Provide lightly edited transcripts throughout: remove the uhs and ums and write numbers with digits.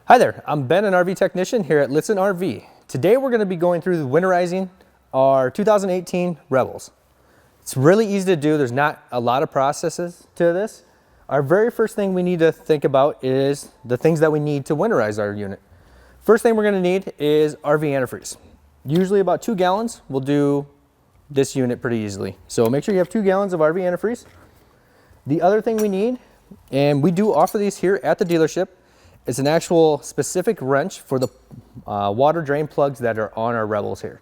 Hi there, I'm Ben, an RV technician here at Lichtsinn RV. Today we're going to be going through the winterizing our 2018 Revels. It's really easy to do. There's not a lot of processes to this. Our very first thing we need to think about is the things that we need to winterize our unit. First thing we're going to need is RV antifreeze. Usually about 2 gallons will do this unit pretty easily. So make sure you have 2 gallons of RV antifreeze. The other thing we need, and we do offer these here at the dealership, it's an actual specific wrench for the water drain plugs that are on our Revels here.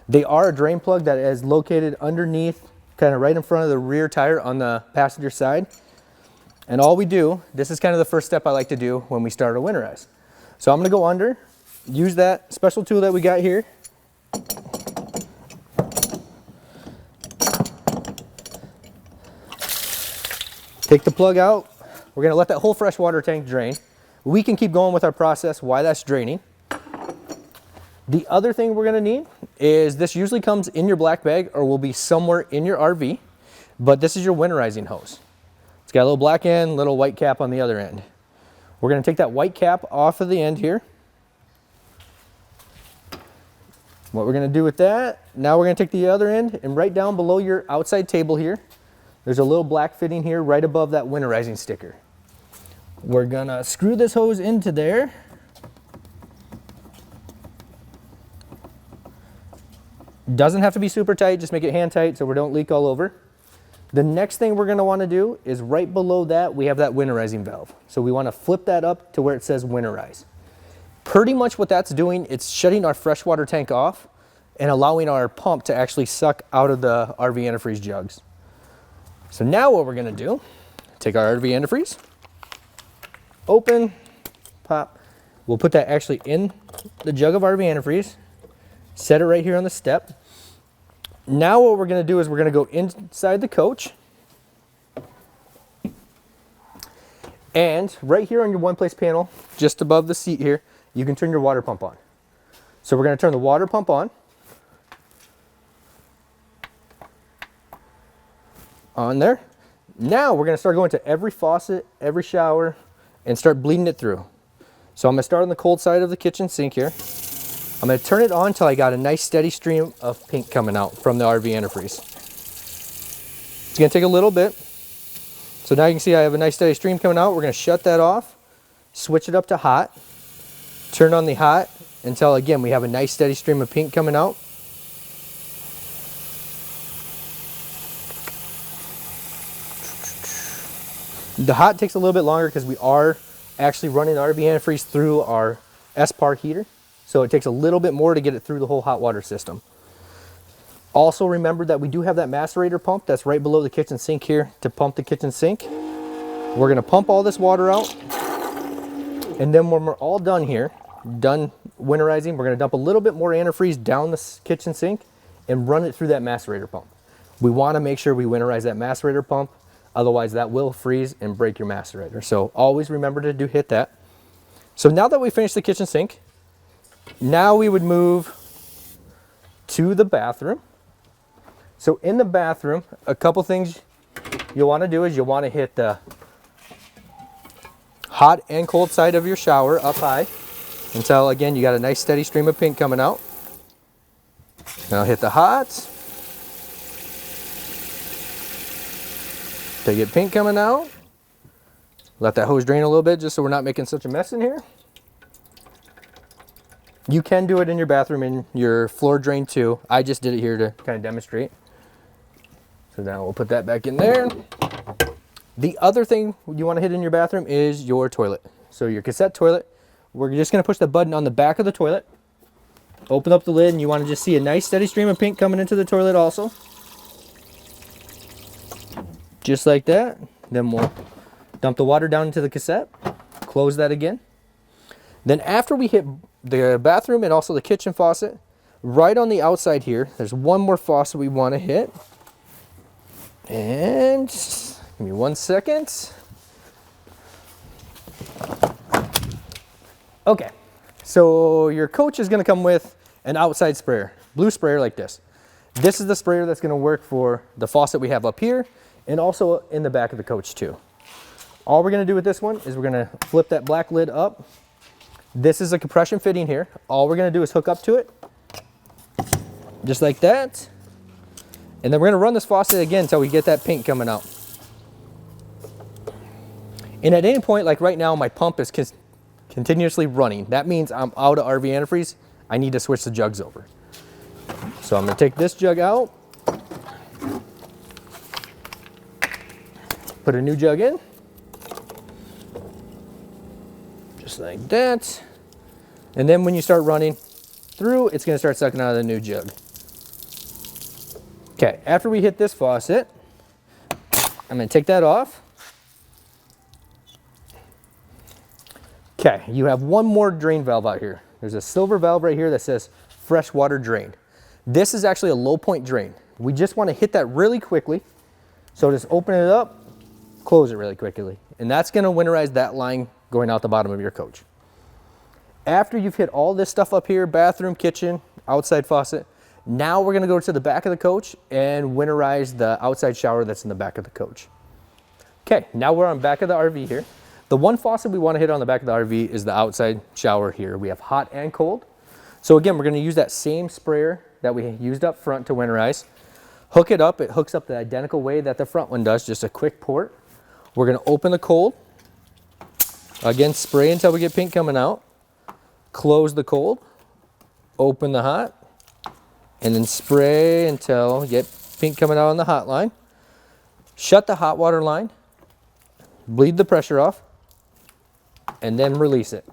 They are a drain plug that is located underneath, kind of right in front of the rear tire on the passenger side. And all we do, this is kind of the first step I like to do when we start a winterize. So I'm gonna go under, use that special tool that we got here. Take the plug out. We're gonna let that whole fresh water tank drain. We can keep going with our process while that's draining. The other thing we're gonna need is, this usually comes in your black bag or will be somewhere in your RV, but this is your winterizing hose. It's got a little black end, little white cap on the other end. We're gonna take that white cap off of the end here. What we're gonna do with that, now we're gonna take the other end and right down below your outside table here, there's a little black fitting here right above that winterizing sticker. We're gonna screw this hose into there. Doesn't have to be super tight, just make it hand tight so we don't leak all over. The next thing we're gonna wanna do is right below that, we have that winterizing valve. So we wanna flip that up to where it says Winterize. Pretty much what that's doing, it's shutting our freshwater tank off and allowing our pump to actually suck out of the RV antifreeze jugs. So now what we're gonna do, take our RV antifreeze, open, pop. We'll put that actually in the jug of RV antifreeze, set it right here on the step. Now what we're gonna do is we're gonna go inside the coach. And right here on your one place panel, just above the seat here, you can turn your water pump on. So we're gonna turn the water pump on. On there. Now we're gonna start going to every faucet, every shower, and start bleeding it through. So I'm gonna start on the cold side of the kitchen sink here. I'm gonna turn it on until I got a nice steady stream of pink coming out from the RV antifreeze. It's gonna take a little bit. So now you can see I have a nice steady stream coming out. We're gonna shut that off, switch it up to hot, turn on the hot until again we have a nice steady stream of pink coming out. The hot takes a little bit longer because we are actually running the RV antifreeze through our S-Par heater. So it takes a little bit more to get it through the whole hot water system. Also remember that we do have that macerator pump that's right below the kitchen sink here to pump the kitchen sink. We're gonna pump all this water out. And then when we're all done here, done winterizing, we're gonna dump a little bit more antifreeze down the kitchen sink and run it through that macerator pump. We wanna make sure we winterize that macerator pump. Otherwise that will freeze and break your macerator. So always remember to hit that. So now that we finished the kitchen sink, now we would move to the bathroom. So in the bathroom, a couple things you'll want to do is you'll want to hit the hot and cold side of your shower up high until again you got a nice steady stream of pink coming out. Now hit the hot. To get pink coming out, let that hose drain a little bit just so we're not making such a mess in here. You can do it in your bathroom in your floor drain too. I just did it here to kind of demonstrate. So now we'll put that back in there. The other thing you want to hit in your bathroom is your toilet. So your cassette toilet, we're just going to push the button on the back of the toilet. Open up the lid and you want to just see a nice steady stream of pink coming into the toilet also. Just like that. Then we'll dump the water down into the cassette, close that again. Then after we hit the bathroom and also the kitchen faucet, right on the outside here, there's one more faucet we want to hit. And give me 1 second. Okay, so your coach is going to come with an outside sprayer, blue sprayer like this. This is the sprayer that's going to work for the faucet we have up here and also in the back of the coach too. All we're gonna do with this one is we're gonna flip that black lid up, This is a compression fitting here. All we're gonna do is hook up to it, just like that. And then we're gonna run this faucet again until we get that pink coming out. And at any point, like right now, my pump is continuously running. That means I'm out of RV antifreeze. I need to switch the jugs over. So I'm gonna take this jug out, put a new jug in, just like that. And then when you start running through, it's gonna start sucking out of the new jug. Okay, after we hit this faucet, I'm gonna take that off. Okay, you have one more drain valve out here. There's a silver valve right here that says fresh water drain. This is actually a low point drain. We just want to hit that really quickly. So just open it up, close it really quickly. And that's going to winterize that line going out the bottom of your coach. After you've hit all this stuff up here, bathroom, kitchen, outside faucet, now we're going to go to the back of the coach and winterize the outside shower that's in the back of the coach. Okay, now we're on back of the RV here. The one faucet we want to hit on the back of the RV is the outside shower here. We have hot and cold. So again, we're going to use that same sprayer that we used up front to winterize. Hook it up. It hooks up the identical way that the front one does, just a quick port. We're going to open the cold. Again, spray until we get pink coming out. Close the cold. Open the hot. And then spray until you get pink coming out on the hot line. Shut the hot water line. Bleed the pressure off. And then release it.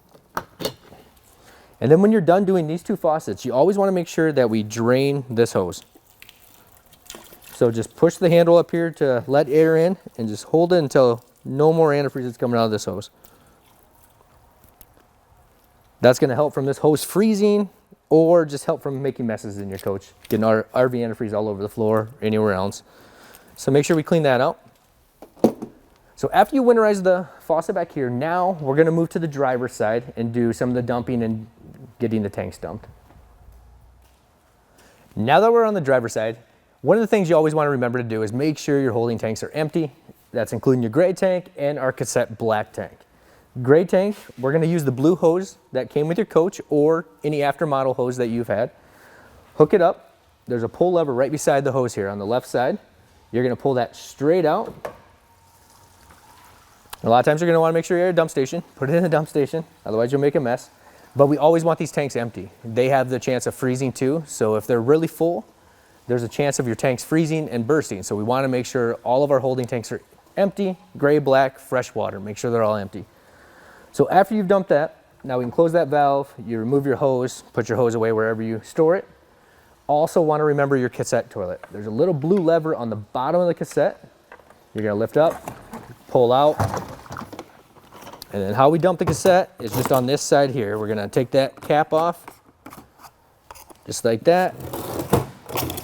And then when you're done doing these two faucets, you always want to make sure that we drain this hose. So just push the handle up here to let air in and just hold it until no more antifreeze is coming out of this hose. That's going to help from this hose freezing or just help from making messes in your coach, getting our RV antifreeze all over the floor, anywhere else. So make sure we clean that out. So after you winterize the faucet back here, now we're going to move to the driver's side and do some of the dumping and getting the tanks dumped. Now that we're on the driver's side, one of the things you always want to remember to do is make sure your holding tanks are empty. That's including your gray tank and our Cassette black tank. Gray tank, we're going to use the blue hose that came with your coach or any after-model hose that you've had. Hook it up. There's a pull lever right beside the hose here on the left side. You're going to pull that straight out. A lot of times you're going to want to make sure you're at a dump station. Put it in a dump station, otherwise you'll make a mess. But we always want these tanks empty. They have the chance of freezing too, so if they're really full, there's a chance of your tanks freezing and bursting. So we want to make sure all of our holding tanks are empty, gray, black, fresh water. Make sure they're all empty. So after you've dumped that, now we can close that valve, you remove your hose, put your hose away wherever you store it. Also want to remember your Cassette toilet. There's a little blue lever on the bottom of the Cassette. You're going to lift up, pull out, and then how we dump the Cassette is just on this side here. We're going to take that cap off, just like that,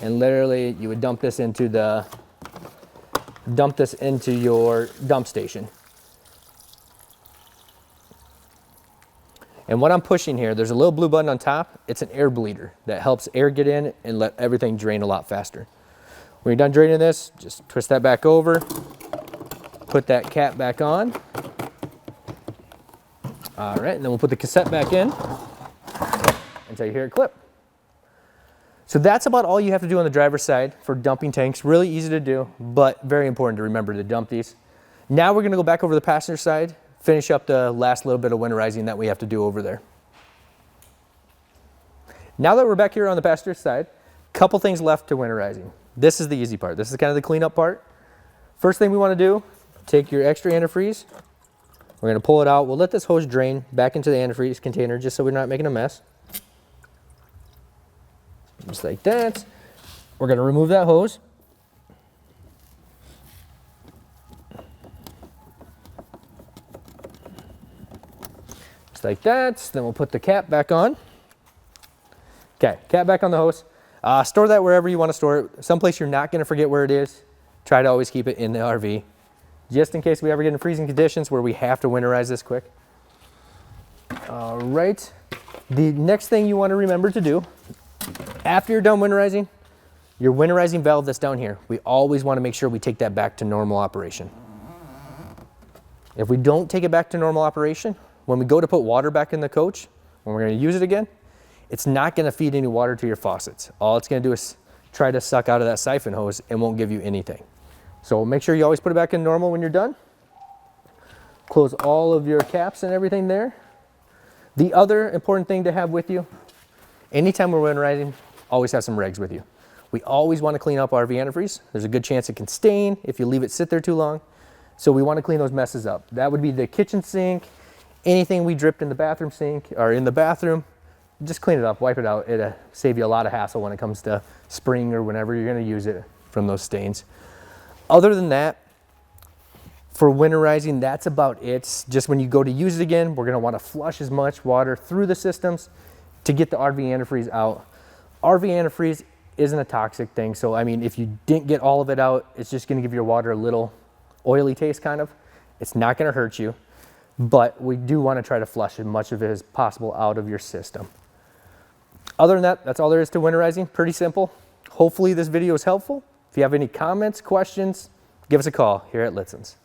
and literally you would dump this into your dump station. And what I'm pushing here, there's a little blue button on top. It's an air bleeder that helps air get in and let everything drain a lot faster. When you're done draining this, just twist that back over, put that cap back on. All right, and then we'll put the Cassette back in until you hear it clip. So that's about all you have to do on the driver's side for dumping tanks. Really easy to do, but very important to remember to dump these. Now we're gonna go back over the passenger side, finish up the last little bit of winterizing that we have to do over there. Now that we're back here on the passenger side, couple things left to winterizing. This is the easy part. This is kind of the cleanup part. First thing we want to do, take your extra antifreeze. We're going to pull it out. We'll let this hose drain back into the antifreeze container just so we're not making a mess. Just like that. We're going to remove that hose. Just like that. Then we'll put the cap back on. Okay, cap back on the hose. Store that wherever you want to store it. Someplace you're not going to forget where it is. Try to always keep it in the RV. Just in case we ever get in freezing conditions where we have to winterize this quick. All right. The next thing you want to remember to do, after you're done winterizing, your winterizing valve that's down here, we always want to make sure we take that back to normal operation. If we don't take it back to normal operation, when we go to put water back in the coach, when we're gonna use it again, it's not gonna feed any water to your faucets. All it's gonna do is try to suck out of that siphon hose and won't give you anything. So make sure you always put it back in normal when you're done. Close all of your caps and everything there. The other important thing to have with you, anytime we're winterizing, always have some rags with you. We always want to clean up our RV antifreeze. There's a good chance it can stain if you leave it sit there too long. So we want to clean those messes up. That would be the kitchen sink, anything we dripped in the bathroom sink or in the bathroom, just clean it up, wipe it out. It'll save you a lot of hassle when it comes to spring or whenever you're going to use it from those stains. Other than that, for winterizing, that's about it. Just when you go to use it again, we're going to want to flush as much water through the systems to get the RV antifreeze out. RV antifreeze isn't a toxic thing, so I mean, if you didn't get all of it out, it's just going to give your water a little oily taste kind of. It's not going to hurt you, but we do want to try to flush as much of it as possible out of your system. Other than that, that's all there is to winterizing. Pretty simple. Hopefully this video is helpful. If you have any comments, questions, give us a call here at Lichtsin's.